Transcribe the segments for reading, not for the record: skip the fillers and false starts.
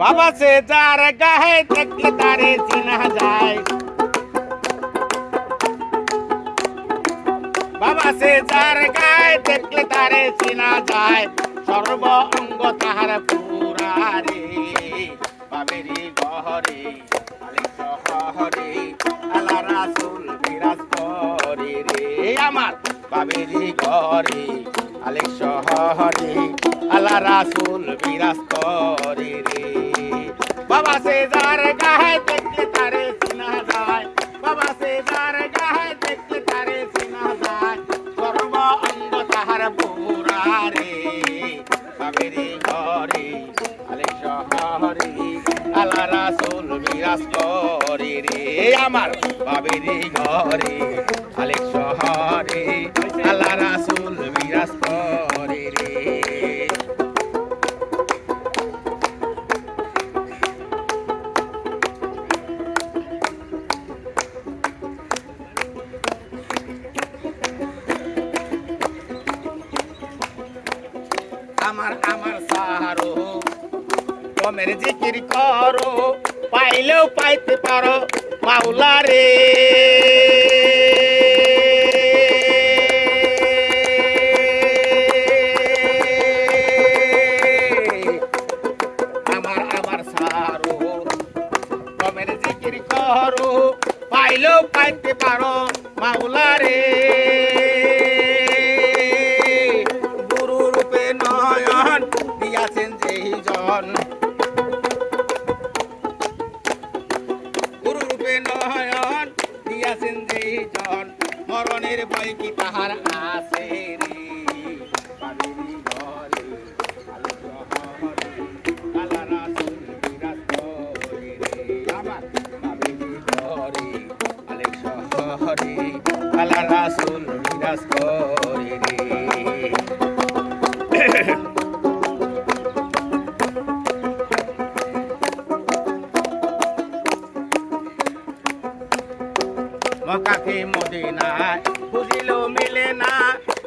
বাবা সে যার গায়ে দেখলে তারে চিনা যায়, বাবা সে যার গায়ে দেখলে তারে চিনা যায়, সর্ব অঙ্গ তাহার পুরারে বাবেরি গহরে আলে শহরে আল্লাহ রাসূল বিরাজ করে রে আমার বাবেরি ঘরে আলে শহরে আল্লাহ রাসূল বিরাজ করে রে। বাবা সে যার গায়ে দেখলে তারে চিনা যায়, বাবা সে যার গায়ে দেখলে তারে চিনা যায়, সর্ব অঙ্গ তাহার পুরারে বাবেরি ঘরে আলে শহরে আল্লাহ রাসূল বিরাজ করে রে আমার বাবেরি ঘরে আলে শহরে আল্লাহ রাসূল বিরাজ করে রে। আমার আমার সাহারো তোমের জিকির করো, পাইলেও পাইতে পারো মাওলা রে। আমার আমার সাহারো তোমের জিকির করো, পাইলেও পাইতে পারো মাওলা রে। গুরুরূপে নয়ন দিয়াছেন যেই জন, মরণের ভয় কি তাহার আছে রে বাবেরি ঘরে আলে শহরে আল্লাহ রাসূল বিরাজ করে রে আমার বাবেরি ঘরে আলে শহরে আল্লাহ রাসূল বিরাজ করে রে। মক্কাকে মদিনায় খুঁজিলেও মিলে না,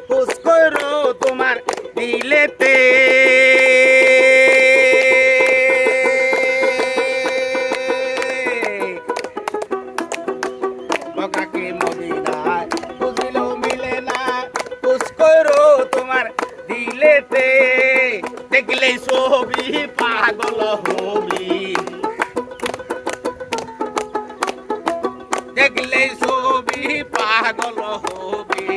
খোঁজ করো তোমার দিলেতে। মক্কাকে মদিনায় খুঁজিলেও মিলে না, খোঁজ করো তোমার দিলেতে। দেখলেই ছবি পাগল হবি, দেখলে ছবি পাগল হবি,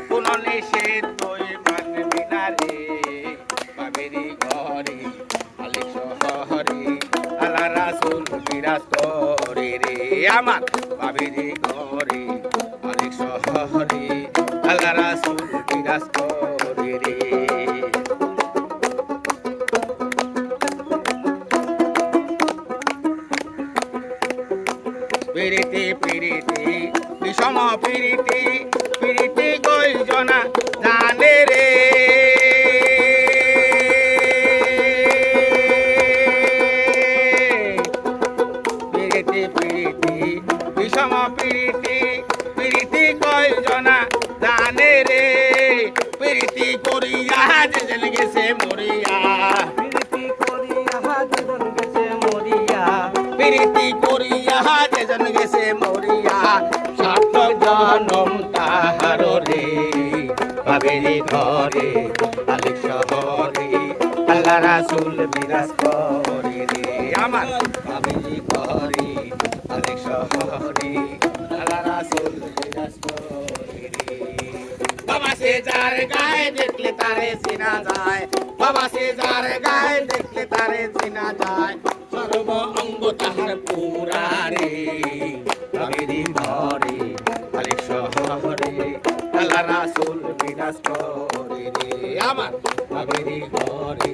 কোন নিষেধ তুই মানবি না রে বাবেরি ঘরে আলে শহরে আল্লাহ রাসূল বিরাজ করে রে আমার বাবেরি ঘরে আলে শহরে আল্লাহ রাসূল বিরাজ করে রে। পিরিতি পিরিতি বিষম পিরিতি পিরিতি কয়জনা জানে রে। পিরিতি পিরিতি বিষম পিরিতি পিরিতি কয়জনা জানে রে। পিরিতি করিয়া যেজন গেছে মরিয়া, পিরিতি করিয়া যেজন গেছে মরিয়া, পিরিতি করিয়া যেজন গেছে মরিয়া, সার্থক জনম তাহার রে বাবেরি ঘরে আলে শহরে আল্লাহ রাসূল বিরাজ করে রে আমার বাবেরি ঘরে আলে শহরে আল্লাহ রাসূল বিরাজ করে রে। বাবা সে যার গায়ে দেখলে তারে চিনা যায়, বাবা সে যার গায়ে দেখলে তারে চিনা যায়, সর্ব অঙ্গ তাহার পুরারে বাবেরি ঘরে আলে শহরে আল্লাহ রাসূল বিরাজ করে রে আমার বাবেরি ঘরে